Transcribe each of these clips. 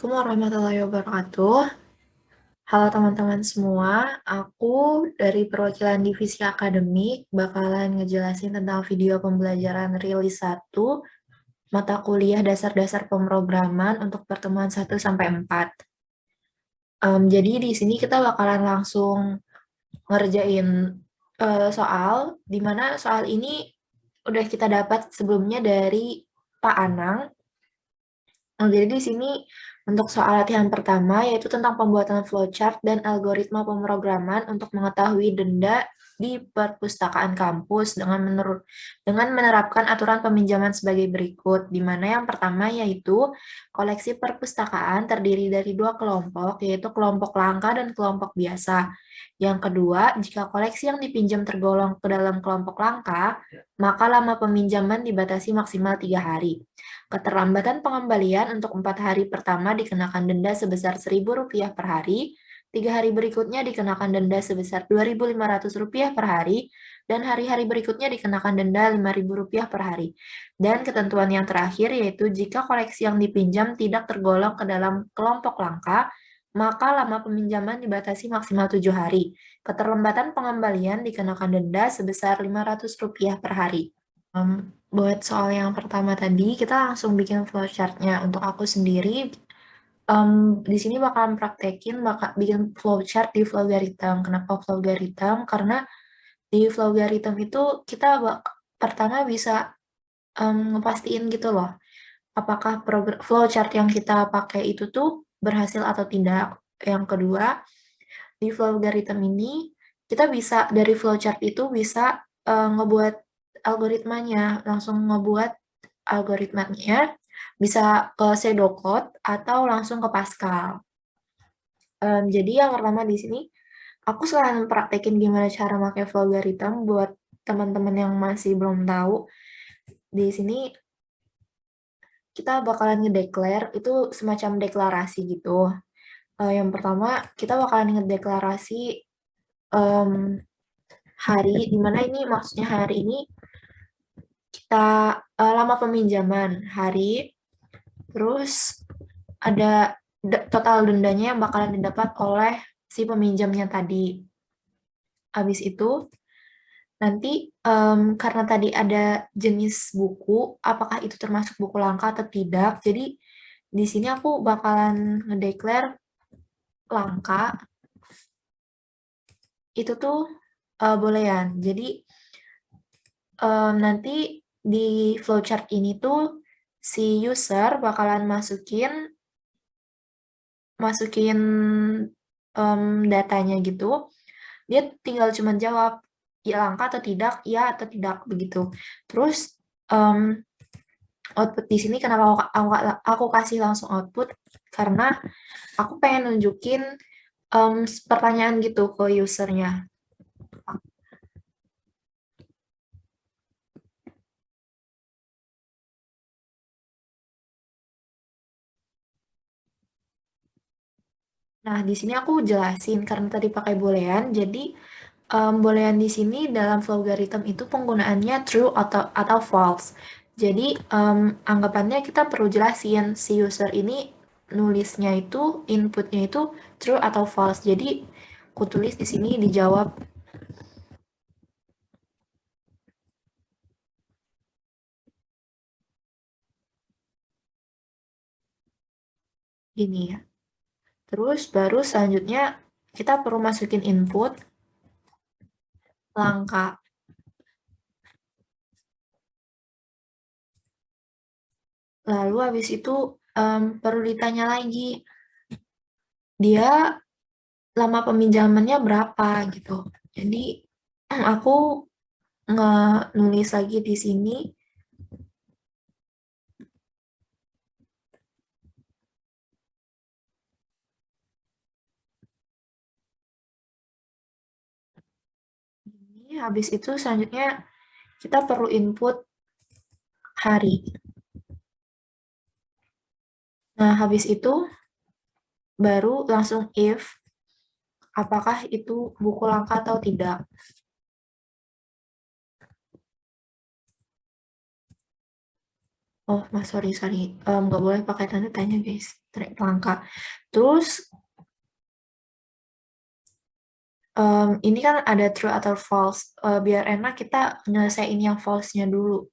Assalamualaikum warahmatullahi wabarakatuh. Halo teman-teman semua, aku dari perwakilan divisi akademik bakalan ngejelasin tentang video pembelajaran rilis 1 mata kuliah dasar-dasar pemrograman untuk pertemuan 1 sampai 4. Jadi di sini kita bakalan langsung ngerjain soal, di mana soal ini udah kita dapat sebelumnya dari Pak Anang. Jadi di sini untuk soal latihan pertama yaitu tentang pembuatan flowchart dan algoritma pemrograman untuk mengetahui denda di perpustakaan kampus dengan menerapkan aturan peminjaman sebagai berikut, di mana yang pertama yaitu koleksi perpustakaan terdiri dari dua kelompok, yaitu kelompok langka dan kelompok biasa. Yang kedua, jika koleksi yang dipinjam tergolong ke dalam kelompok langka, maka lama peminjaman dibatasi maksimal 3 hari. Keterlambatan pengembalian untuk 4 hari pertama dikenakan denda sebesar Rp1.000 per hari, 3 hari berikutnya dikenakan denda sebesar Rp2.500 per hari, dan hari-hari berikutnya dikenakan denda Rp5.000 per hari. Dan ketentuan yang terakhir yaitu jika koleksi yang dipinjam tidak tergolong ke dalam kelompok langka, maka lama peminjaman dibatasi maksimal 7 hari. Keterlambatan pengembalian dikenakan denda sebesar Rp500 per hari. Buat soal yang pertama tadi, kita langsung bikin flowchart-nya. Untuk aku sendiri, di sini bakalan praktekin bikin flowchart di Flowgarithm. Kenapa Flowgarithm? Karena di Flowgarithm itu kita pertama bisa ngepastiin gitu loh, apakah flowchart yang kita pakai itu tuh berhasil atau tidak. Yang kedua, di Flowgarithm ini, kita bisa dari flowchart itu bisa ngebuat algoritmanya, langsung ngebuat algoritmanya bisa ke pseudocode atau langsung ke Pascal. Jadi yang pertama di sini, aku selain praktekin gimana cara pakai Flowgarithm buat teman-teman yang masih belum tahu, di sini kita bakalan ngedeclare itu semacam deklarasi gitu. Yang pertama, kita bakalan ngedeklarasi hari, dimana ini maksudnya hari ini kita lama peminjaman hari, terus ada total dendanya yang bakalan didapat oleh si peminjamnya tadi. Habis itu, nanti karena tadi ada jenis buku, apakah itu termasuk buku langka atau tidak, jadi di sini aku bakalan ngedeclare langka, itu tuh boolean. Jadi nanti di flowchart ini tuh si user bakalan masukin datanya gitu. Dia tinggal cuma jawab ya langka atau tidak, ya atau tidak begitu. Terus output di sini kenapa aku kasih langsung output, karena aku pengen nunjukin pertanyaan gitu ke usernya. Nah, di sini aku jelasin karena tadi pakai boolean, jadi boolean di sini dalam Flowgarithm itu penggunaannya true atau false. Jadi anggapannya kita perlu jelasin si user ini nulisnya itu inputnya itu true atau false. Jadi aku tulis di sini dijawab gini ya. Terus baru selanjutnya kita perlu masukin input langka. Lalu habis itu perlu ditanya lagi, dia lama peminjamannya berapa gitu. Jadi aku nulis lagi di sini ini, habis itu selanjutnya kita perlu input hari. Nah, habis itu baru langsung if apakah itu buku langka atau tidak. Oh, mas, sorry, sorry. Nggak boleh pakai tanda tanya, guys. Angka. Terus, ini kan ada true atau false. Biar enak, kita nyelesain yang false-nya dulu.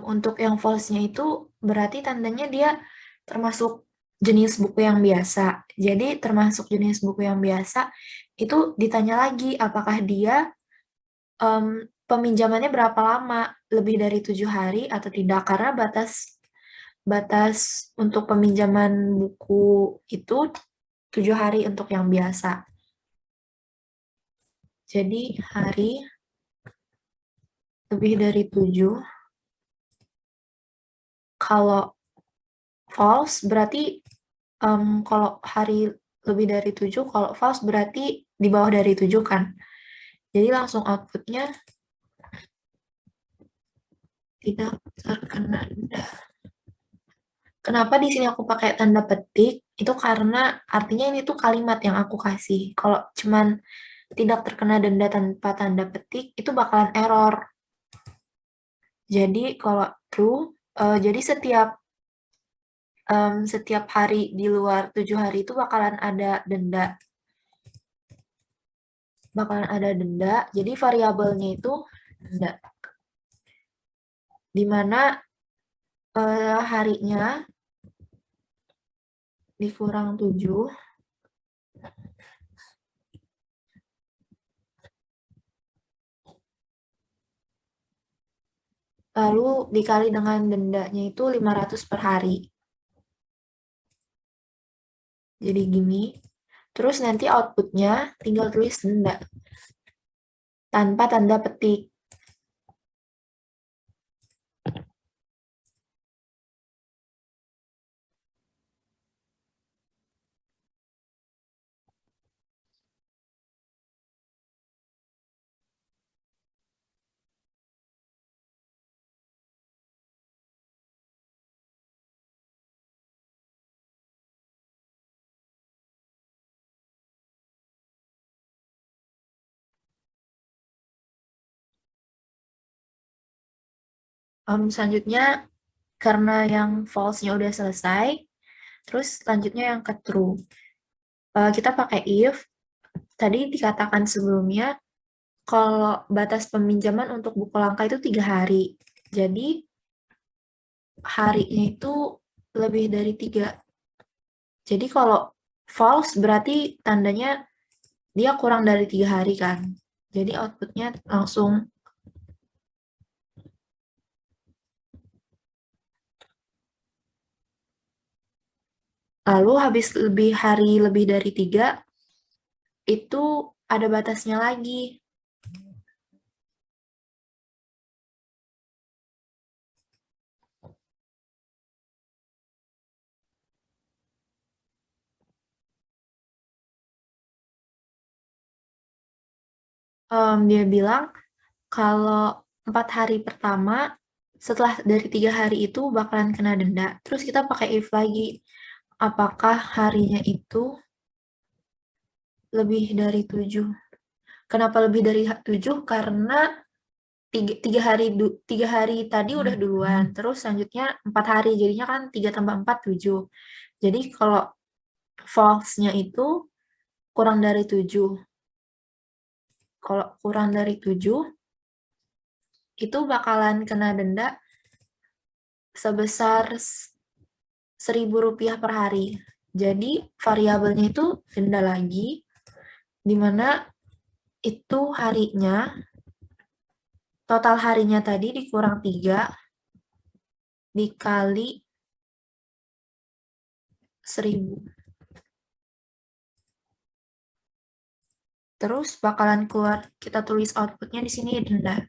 Untuk yang false-nya itu berarti tandanya dia termasuk jenis buku yang biasa. Jadi termasuk jenis buku yang biasa itu ditanya lagi apakah dia peminjamannya berapa lama, lebih dari 7 hari atau tidak, karena batas batas untuk peminjaman buku itu 7 hari untuk yang biasa. Jadi hari lebih dari 7. Kalau false berarti kalau hari lebih dari 7, kalau false berarti di bawah dari 7 kan. Jadi langsung outputnya tidak terkena denda. Kenapa di sini aku pakai tanda petik? Itu karena artinya ini tuh kalimat yang aku kasih. Kalau cuman tidak terkena denda tanpa tanda petik, itu bakalan error. Jadi kalau true, jadi setiap hari di luar 7 hari itu bakalan ada denda. Jadi variabelnya itu denda. Di mana harinya dikurang 7, lalu dikali dengan dendanya itu 500 per hari. Jadi gini. Terus nanti outputnya tinggal tulis denda tanpa tanda petik. Selanjutnya, karena yang false-nya udah selesai, terus selanjutnya yang ke true. Kita pakai if, tadi dikatakan sebelumnya, kalau batas peminjaman untuk buku langka itu 3 hari. Jadi, harinya itu lebih dari 3. Jadi, kalau false berarti tandanya dia kurang dari 3 hari kan. Jadi, outputnya langsung lalu habis hari lebih dari 3, itu ada batasnya lagi. Dia bilang kalau 4 hari pertama setelah dari 3 hari itu bakalan kena denda. Terus kita pakai if lagi. Apakah harinya itu lebih dari 7? Kenapa lebih dari 7? Karena 3 hari tadi udah duluan. Terus selanjutnya 4 hari. Jadinya kan 3 tambah 4, 7. Jadi kalau false-nya itu kurang dari 7. Kalau kurang dari 7, itu bakalan kena denda sebesar Rp1.000 per hari. Jadi variabelnya itu denda lagi, di mana itu harinya, total harinya tadi dikurang 3, dikali 1.000. Terus bakalan keluar, kita tulis outputnya di sini denda.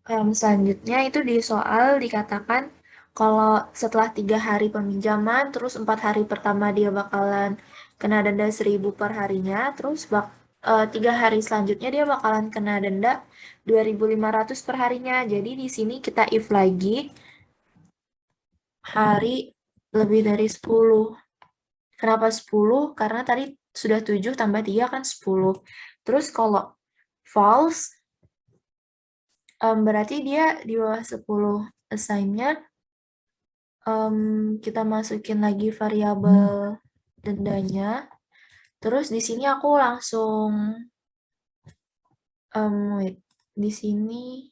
Selanjutnya itu di soal dikatakan kalau setelah 3 hari peminjaman, terus 4 hari pertama dia bakalan kena denda 1.000 per harinya, terus 3 hari selanjutnya dia bakalan kena denda 2.500 per harinya. Jadi di sini kita if lagi hari lebih dari 10. Kenapa 10? Karena tadi sudah 7 tambah 3 kan 10. Terus kalau false, berarti dia di bawah 10 assign-nya. Kita masukin lagi variabel dendanya. Terus di sini aku langsung wait, di sini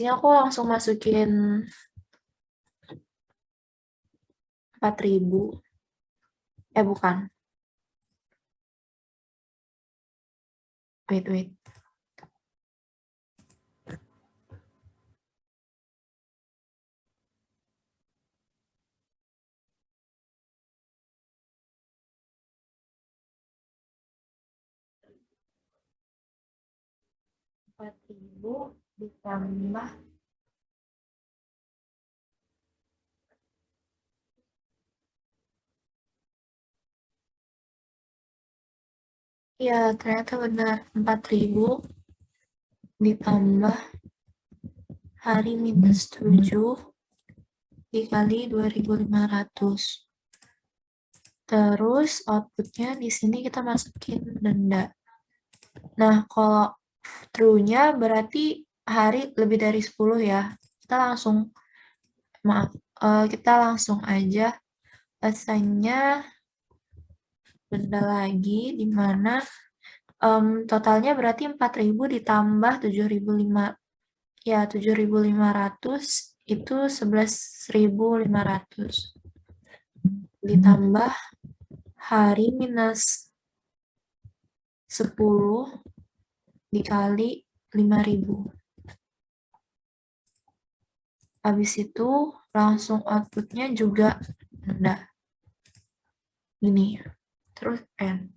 aku langsung masukin 4.000. Bukan. Wait. 4.000 ditambah, ya ternyata benar, 4.000 ditambah hari minus 7 dikali 2.500. Terus outputnya di sini kita masukin denda. Nah, kalau true-nya berarti hari lebih dari 10 ya. Kita langsung, kita langsung aja assign-nya denda lagi, di mana totalnya berarti 4.000 ditambah 7.500, ya 7.500 itu 11.500 ditambah hari minus 10 dikali 5.000. Habis itu langsung outputnya juga rendah. Gini. Terus N.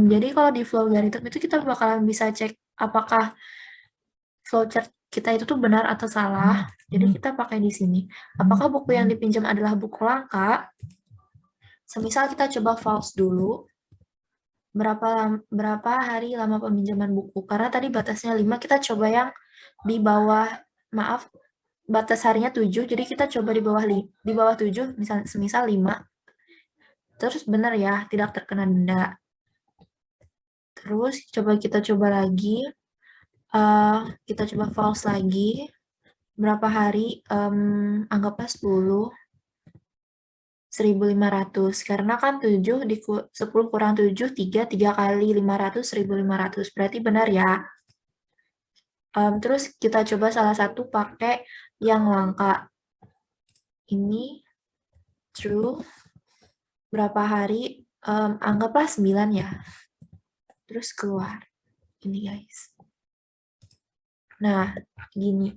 Jadi kalau di flowgarithm itu kita bakalan bisa cek apakah flowchart kita itu tuh benar atau salah. Jadi kita pakai di sini. Apakah buku yang dipinjam adalah buku langka? Semisal kita coba false dulu. Berapa hari lama peminjaman buku? Karena tadi batasnya 5, kita coba yang di bawah, maaf, batas harinya 7, jadi kita coba di bawah 7, semisal 5. Terus benar ya, tidak terkena denda. Terus kita coba lagi, kita coba false lagi. Berapa hari? Anggaplah 10, 1.500. Karena kan 10 kurang 7, 3 kali 500, 1.500. Berarti benar ya. Terus kita coba salah satu pakai yang langka. Ini true. Berapa hari? Anggaplah 9 ya. Terus keluar. Ini guys. Nah, gini.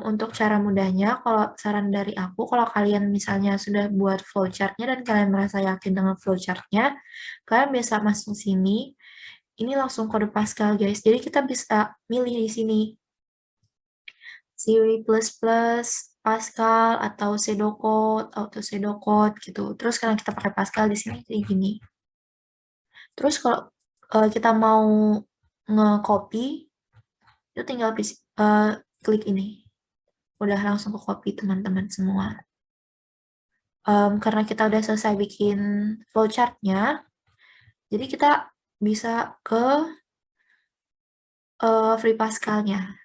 Untuk cara mudahnya, kalau saran dari aku, kalau kalian misalnya sudah buat flowchart-nya dan kalian merasa yakin dengan flowchart-nya, kalian bisa masuk sini. Ini langsung kode Pascal, guys. Jadi kita bisa milih di sini. Siri++, Pascal, atau Pseudocode, Auto Pseudocode, gitu. Terus karena kita pakai Pascal di sini, kayak gini. Terus kalau kita mau nge-copy, itu tinggal klik ini. Udah langsung ke copy teman-teman semua. Karena kita udah selesai bikin flowchart-nya, jadi kita bisa ke Free Pascal-nya.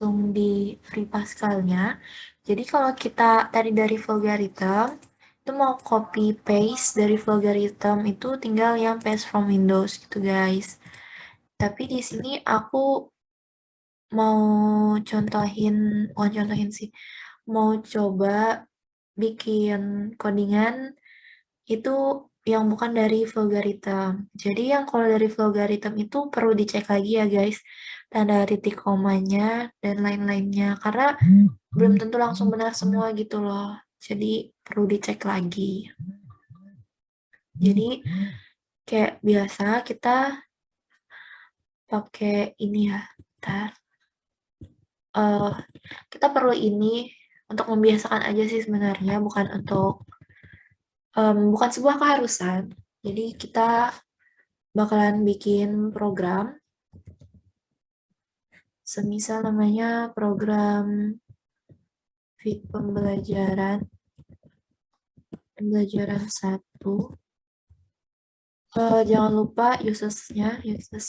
Langsung di Free Pascal-nya. Jadi kalau kita tadi dari Flowgarithm, itu mau copy paste dari Flowgarithm itu tinggal yang paste from Windows gitu guys. Tapi di sini aku mau contohin sih, mau coba bikin codingan itu yang bukan dari Flowgarithm. Jadi yang kalau dari Flowgarithm itu perlu dicek lagi ya guys, tanda titik komanya dan lain-lainnya, karena belum tentu langsung benar semua gitu loh. Jadi perlu dicek lagi. Jadi kayak biasa kita pakai ini ya, bentar. Kita perlu ini untuk membiasakan aja sih sebenarnya, bukan sebuah keharusan. Jadi kita bakalan bikin program, semisal namanya program pembelajaran 1. Jangan lupa uses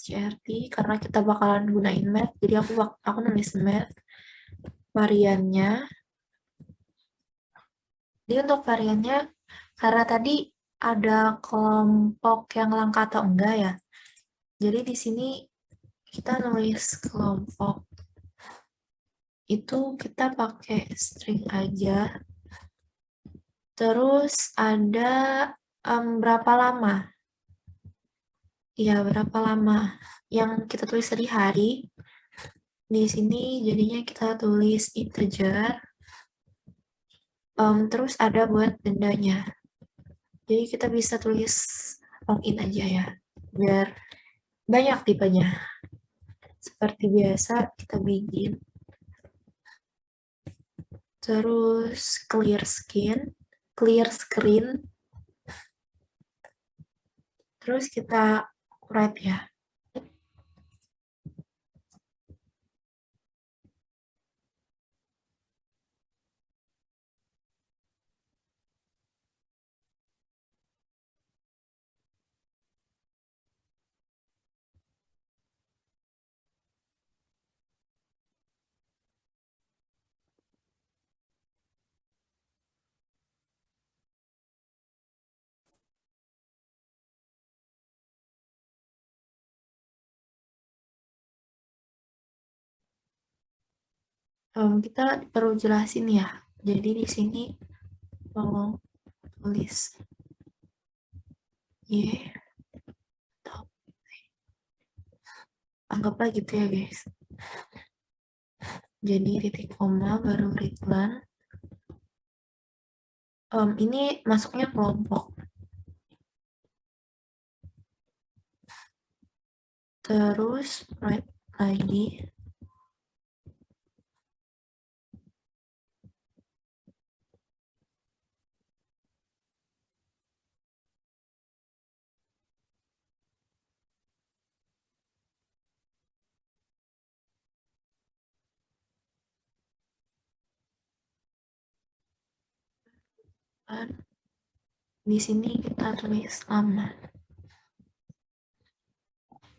CRT karena kita bakalan gunain math. Jadi aku nulis math variannya. Jadi untuk variannya, karena tadi ada kelompok yang langka atau enggak ya. Jadi di sini kita nulis kelompok itu kita pakai string aja. Terus ada berapa lama? Ya, berapa lama yang kita tulis tadi hari. Di sini jadinya kita tulis integer. Terus ada buat dendanya. Jadi kita bisa tulis login aja ya, biar banyak tipenya. Seperti biasa kita bikin. Terus clear screen. Terus kita write ya. Kita perlu jelasin ya. Jadi di sini mau tulis y, anggaplah gitu ya guys. Jadi titik koma baru return. Ini masuknya kelompok. Terus write lagi. Di sini kita tulis lama.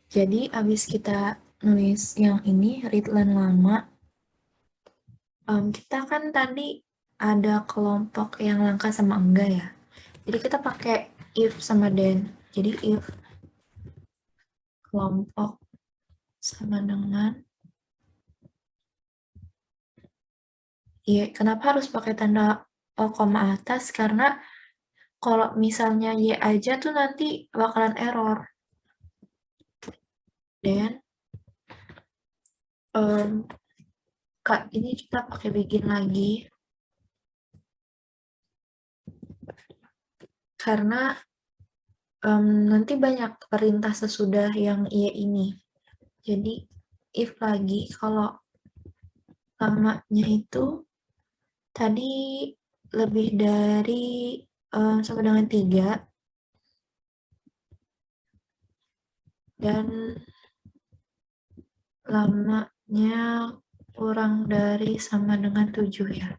Jadi habis kita nulis yang ini readline lama, kita kan tadi ada kelompok yang langka sama enggak ya. Jadi kita pakai if sama then. Jadi if kelompok sama dengan y. Kenapa harus pakai tanda koma atas? Karena kalau misalnya y aja tuh nanti bakalan error. Dan Kak, ini kita pakai begin lagi. Karena nanti banyak perintah sesudah yang y ini. Jadi if lagi kalau lamanya itu tadi lebih dari sama dengan 3 dan lamanya kurang dari sama dengan 7 ya.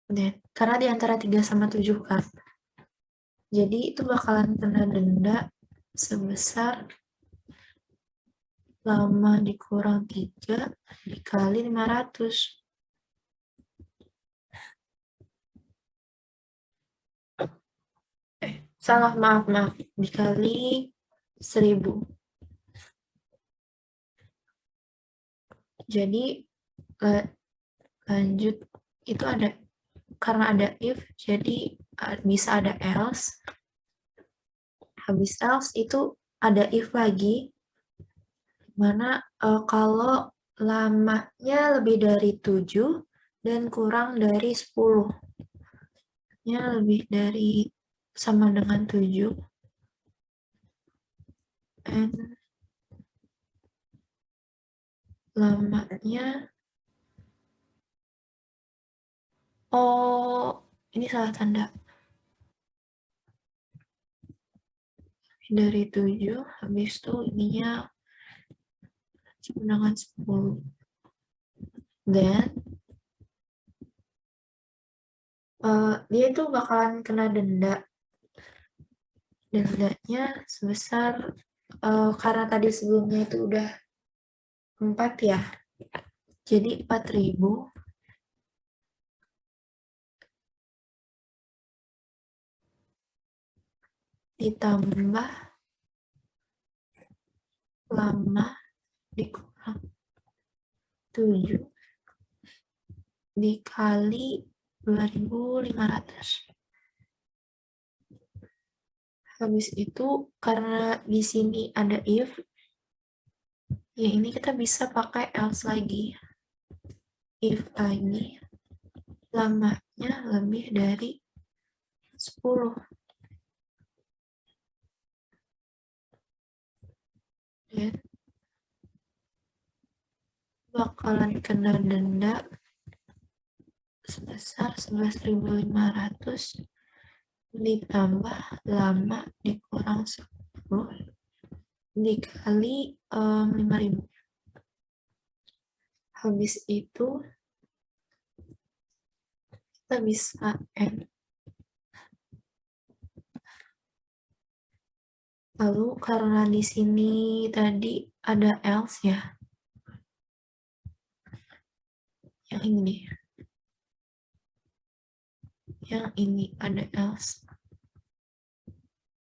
Dan karena di antara 3 sama 7 kan. Jadi itu bakalan kena denda sebesar lama dikurang 3 dikali 500. Salah, maaf. Dikali 1000. Jadi lanjut itu ada, karena ada if, jadi bisa ada else. Habis else itu ada if lagi, dimana kalau lamanya lebih dari 7 dan kurang dari 10. Nya lebih dari sama dengan 7 and lamanya, oh ini salah tanda, dari 7, habis itu ininya dengan 10. Dan dia itu bakalan kena denda. Dendanya sebesar, karena tadi sebelumnya itu udah 4 ya, jadi 4.000 ditambah lama dikurang 7 dikali 2.500. Habis itu karena di sini ada if, ya ini kita bisa pakai else lagi. If lagi lamanya lebih dari 10. Ya, bakalan kena denda sebesar 11.500 ditambah lama dikurang 10 dikali 5.000. Habis itu kita bisa N. Lalu karena di sini tadi ada else ya, yang ini, ada else.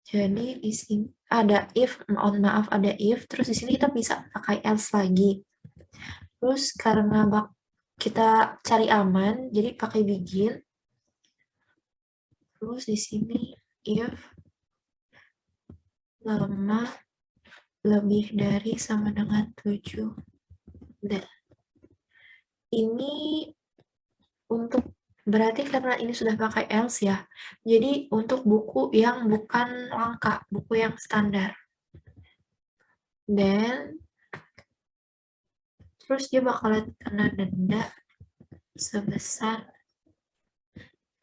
Jadi di sini ada if, mohon maaf ada if, terus di sini kita bisa pakai else lagi. Terus karena kita cari aman, jadi pakai begin. Terus di sini if lama lebih dari sama dengan 7. Dan ini untuk berarti karena ini sudah pakai else ya. Jadi untuk buku yang bukan langka, buku yang standar. Dan terus dia bakalan kena denda sebesar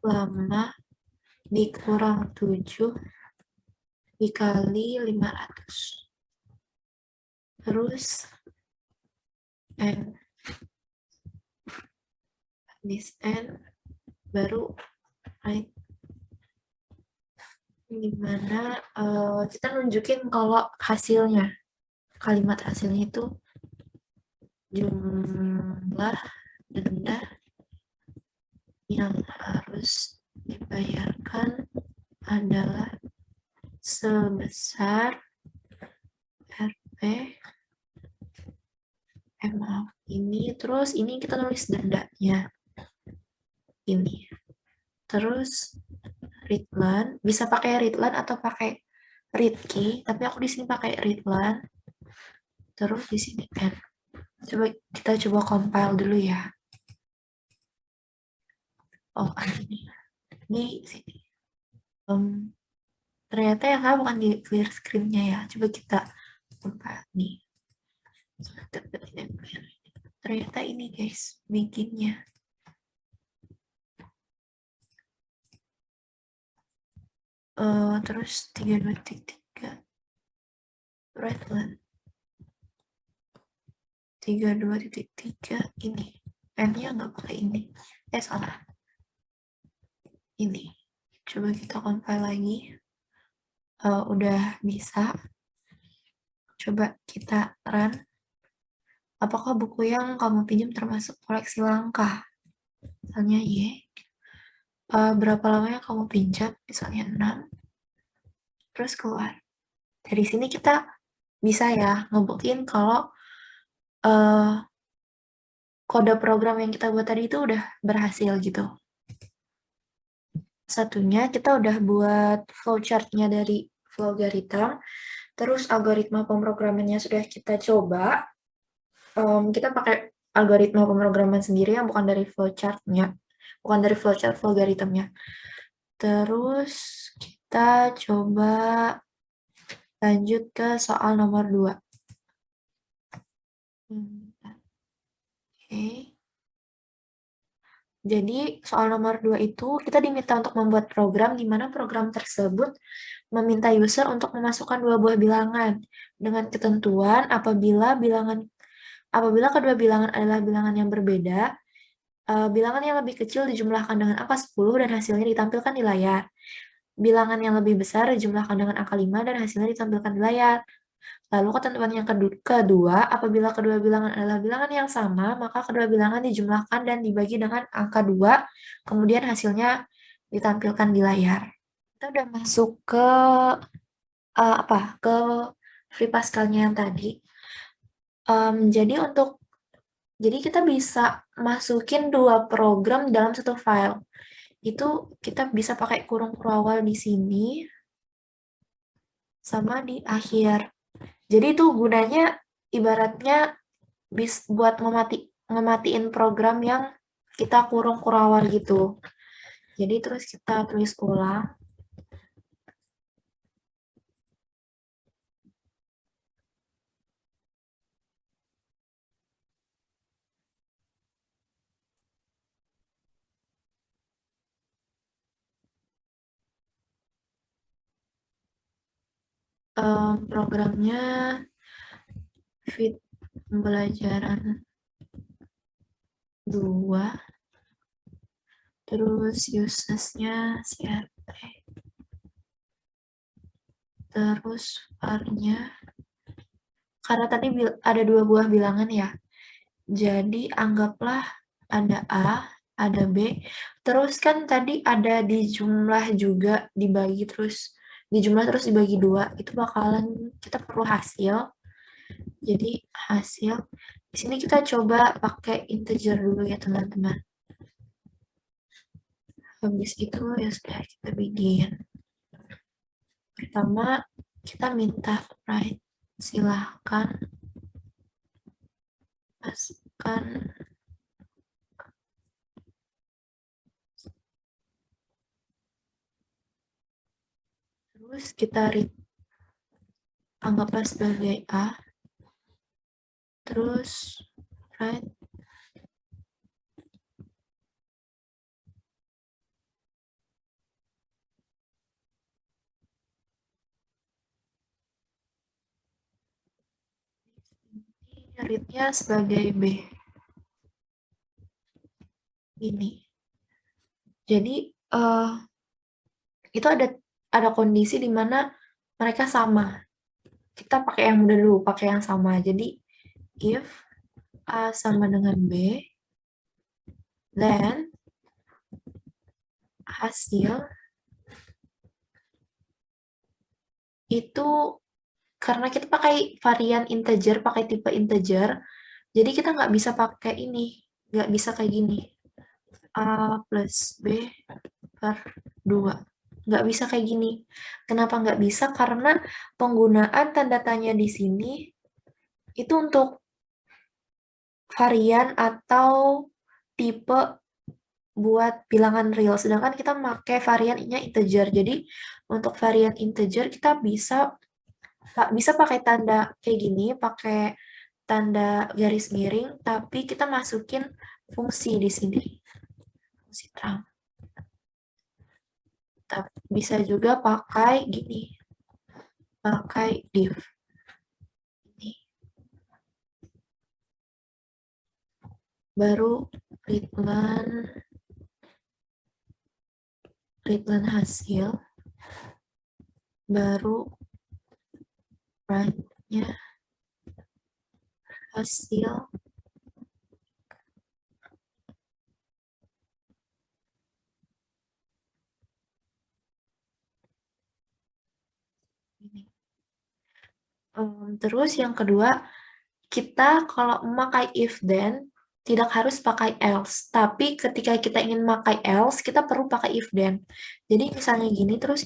lama dikurang 7 dikali 500. Terus N. This N baru right. Dimana kita nunjukin kalau hasilnya, kalimat hasilnya itu jumlah denda yang harus dibayarkan adalah sebesar RP maaf ini, terus ini kita tulis dendanya ini, terus readline bisa pakai readline atau pakai read key, tapi aku di sini pakai readline. Terus di sini N. Coba kita compile dulu ya. Oh ini di sini. Ternyata yang salah bukan di clear screen-nya ya. Coba kita compile nih. Ternyata ini guys, bikinnya. Terus 32.3 Redland 32.3 ini N-nya nggak boleh ini, salah ini. Coba kita compile lagi. Udah bisa. Coba kita run. Apakah buku yang kamu pinjam termasuk koleksi langka? Misalnya Y. Berapa lama yang kamu pinjam? Misalnya 6. Terus keluar. Dari sini kita bisa ya ngebuktiin kalau kode program yang kita buat tadi itu udah berhasil gitu. Satunya kita udah buat flowchart-nya dari Flowgarithm, terus algoritma pemrogramannya sudah kita coba. Kita pakai algoritma pemrograman sendiri yang bukan dari flowchart-nya, bukan dari flowchart Flowgarithm-nya. Terus kita coba lanjut ke soal nomor 2. Oke. Jadi soal nomor 2 itu kita diminta untuk membuat program di mana program tersebut meminta user untuk memasukkan dua buah bilangan dengan ketentuan apabila kedua bilangan adalah bilangan yang berbeda, bilangan yang lebih kecil dijumlahkan dengan angka 10 dan hasilnya ditampilkan di layar. Bilangan yang lebih besar dijumlahkan dengan angka 5 dan hasilnya ditampilkan di layar. Lalu ketentuan yang kedua, apabila kedua bilangan adalah bilangan yang sama, maka kedua bilangan dijumlahkan dan dibagi dengan angka 2, kemudian hasilnya ditampilkan di layar. Kita udah masuk ke ke Free Pascal-nya yang tadi. Jadi kita bisa masukin dua program dalam satu file. Itu kita bisa pakai kurung awal di sini sama di akhir. Jadi itu gunanya ibaratnya buat ngematiin program yang kita kurung awal gitu. Jadi terus kita tulis ulang. Programnya fit pembelajaran 2, terus usesnya CRT, terus var-nya, karena tadi ada dua buah bilangan ya, jadi anggaplah ada A, ada B, terus kan tadi ada dijumlah juga, dijumlah terus dibagi 2, itu bakalan kita perlu hasil. Jadi hasil, di sini kita coba pakai integer dulu ya teman-teman. Habis itu ya sudah kita bikin. Pertama kita minta write, silahkan masukkan terus kita read, anggaplah sebagai A, terus write read-nya sebagai B. Ini. Jadi itu ada kondisi di mana mereka sama. Kita pakai yang mudah dulu, pakai yang sama. Jadi if A sama dengan B, then hasil itu karena kita pakai varian integer, pakai tipe integer, jadi kita nggak bisa pakai ini, nggak bisa kayak gini. A plus B per 2. Nggak bisa kayak gini. Kenapa nggak bisa? Karena penggunaan tanda tanya di sini itu untuk varian atau tipe buat bilangan real, sedangkan kita pakai variannya integer. Jadi untuk varian integer kita bisa pakai tanda kayak gini, pakai tanda garis miring, tapi kita masukin fungsi di sini, fungsi terang. Bisa juga pakai gini, pakai div. Ini. Baru readline hasil, baru write-nya hasil, ini. Terus yang kedua, kita kalau memakai if then tidak harus pakai else, tapi ketika kita ingin memakai else kita perlu pakai if then. Jadi misalnya gini, terus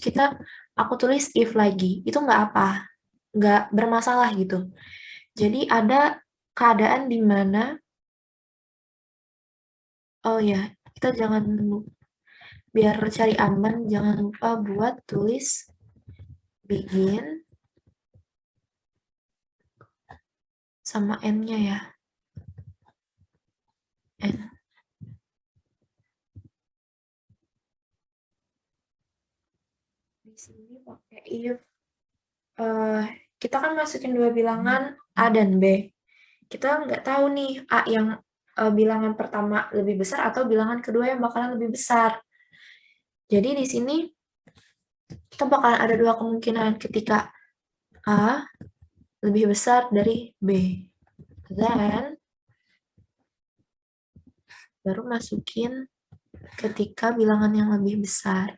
aku tulis if lagi, itu nggak bermasalah gitu. Jadi ada keadaan di mana, oh ya, kita jangan lupa, biar cari aman jangan lupa buat tulis begin sama n-nya ya. if kita kan masukin dua bilangan A dan B. Kita nggak tahu nih A yang bilangan pertama lebih besar atau bilangan kedua yang bakalan lebih besar. Jadi di sini kita bakalan ada dua kemungkinan ketika A lebih besar dari B. Dan baru masukin ketika bilangan yang lebih besar.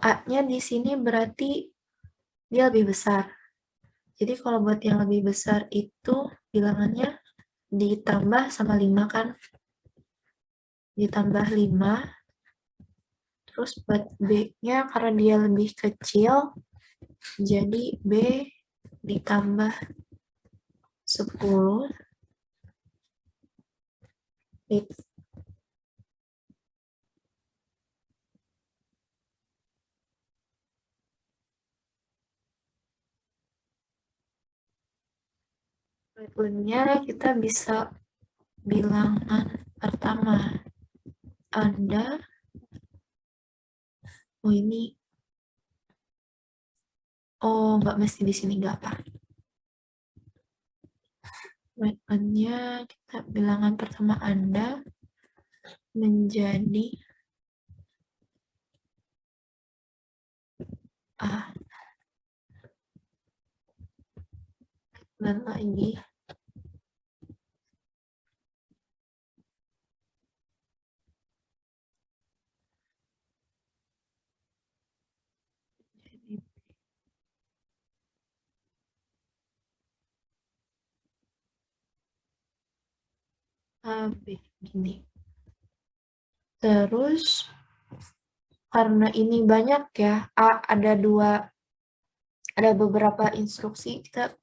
A-nya di sini berarti dia lebih besar. Jadi kalau buat yang lebih besar itu bilangannya ditambah sama 5 kan. Ditambah 5. Terus buat B-nya karena dia lebih kecil, jadi B ditambah 10. Berikutnya kita bisa bilangan pertama. Ada, ini, nggak mesti di sini, nggak apa. Berikutnya kita bilangan pertama Anda menjadi A. Dan lagi A, B, gini. Terus karena ini banyak ya, ada beberapa instruksi, kita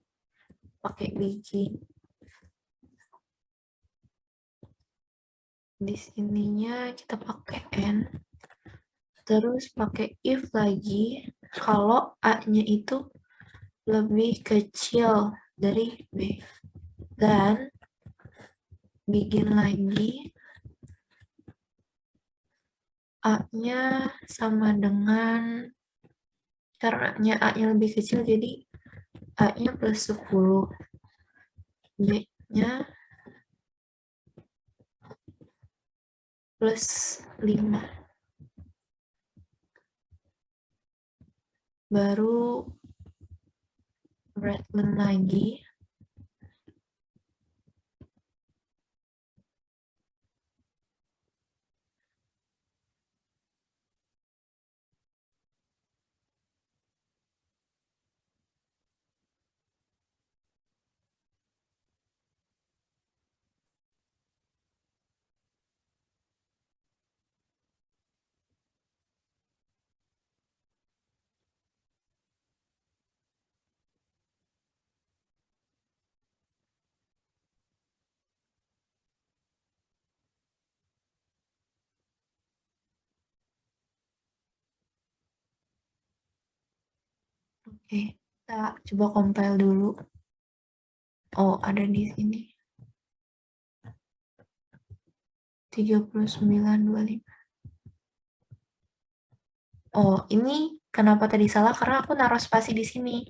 pakai biji. Di sininya kita pakai N. Terus pakai if lagi kalau A-nya itu lebih kecil dari B. Dan bikin lagi A-nya sama dengan, karena A-nya lebih kecil jadi A-nya plus 10. B-nya plus 5. Baru Redland lagi. Oke, kita coba compile dulu. Ada di sini. 39,25. Ini kenapa tadi salah? Karena aku naruh spasi di sini.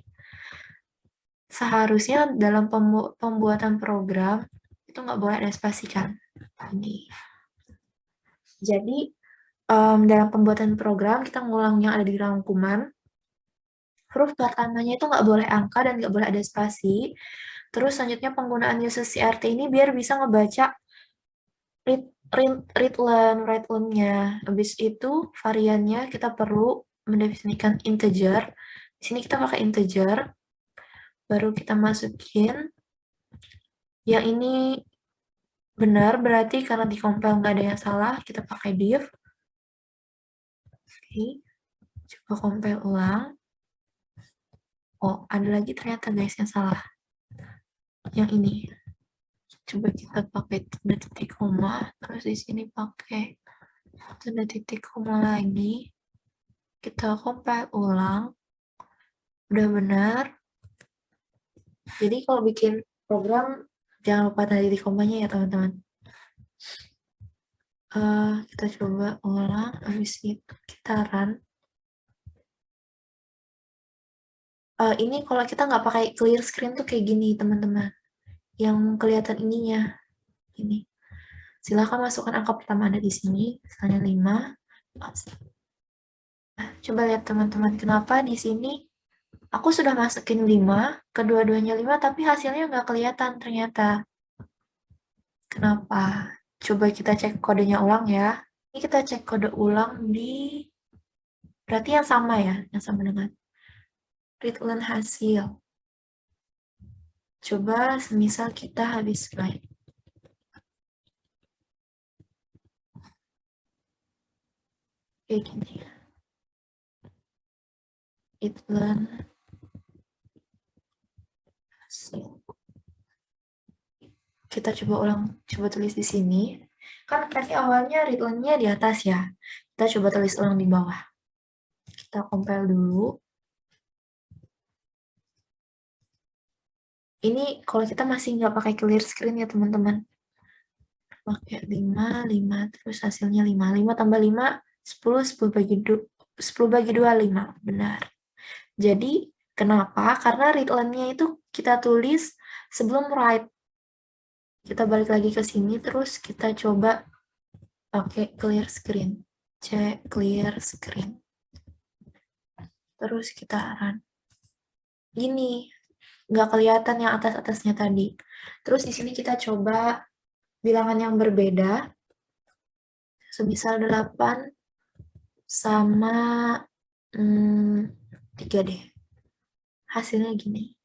Seharusnya dalam pembuatan program itu nggak boleh ada spasi kan? Jadi dalam pembuatan program kita ngulang yang ada di rangkuman. Huruf pertamanya itu nggak boleh angka dan nggak boleh ada spasi. Terus selanjutnya penggunaan uses CRT ini biar bisa ngebaca readline-nya. Habis itu variannya kita perlu mendefinisikan integer. Di sini kita pakai integer. Baru kita masukin. Yang ini benar berarti karena di compile nggak ada yang salah. Kita pakai div. Oke. Coba compile ulang. Ada lagi ternyata guys yang salah. Yang ini. Coba kita pakai tanda titik koma, terus di sini pakai tanda titik koma lagi. Kita compile ulang. Udah benar. Jadi kalau bikin program, jangan lupa tanda titik komanya ya teman-teman. Kita coba ulang, habis itu kita run. Ini kalau kita nggak pakai clear screen tuh kayak gini teman-teman. Yang kelihatan ininya, ini. Silakan masukkan angka pertama Anda di sini, misalnya 5. Coba lihat teman-teman, kenapa di sini aku sudah masukin 5, kedua-duanya 5, tapi hasilnya nggak kelihatan ternyata. Kenapa? Coba kita cek kodenya ulang ya. Ini kita cek kode ulang di, berarti yang sama ya, yang sama dengan readline hasil. Coba semisal kita habis write. Kayak gini. Readline hasil. Kita coba ulang, coba tulis di sini. Kan tadi awalnya readline-nya di atas ya. Kita coba tulis ulang di bawah. Kita compile dulu. Ini kalau kita masih nggak pakai clear screen ya teman-teman. Pakai 5, 5, terus hasilnya 5. 5 tambah 5, 10, 10 bagi 2, 10 bagi 2, 5. Benar. Jadi, kenapa? Karena readline-nya itu kita tulis sebelum write. Kita balik lagi ke sini, terus kita coba pakai clear screen. Cek clear screen. Terus kita run. Gini, nggak kelihatan yang atas-atasnya tadi. Terus di sini kita coba bilangan yang berbeda. Semisal 8 sama 3 deh. Hasilnya gini.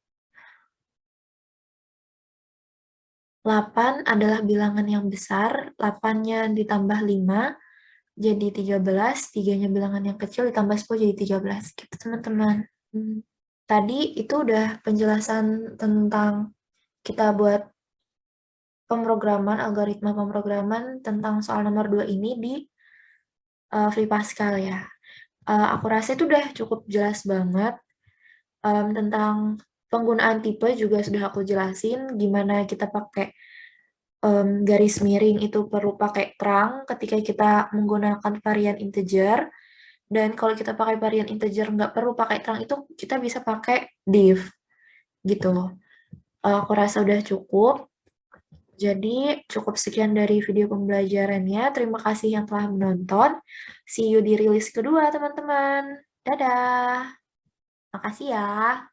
8 adalah bilangan yang besar, 8-nya ditambah 5 jadi 13, 3-nya bilangan yang kecil ditambah 10 jadi 13. Gitu teman-teman. Tadi itu udah penjelasan tentang kita buat pemrograman, algoritma pemrograman tentang soal nomor 2 ini di Free Pascal ya. Aku rasa itu udah cukup jelas banget. Tentang penggunaan tipe juga sudah aku jelasin, gimana kita pakai garis miring itu perlu pakai terang ketika kita menggunakan varian integer, dan kalau kita pakai varian integer nggak perlu pakai terang itu kita bisa pakai div gitu. Aku rasa udah cukup. Jadi cukup sekian dari video pembelajarannya. Terima kasih yang telah menonton. See you di rilis kedua teman-teman. Dadah. Makasih ya.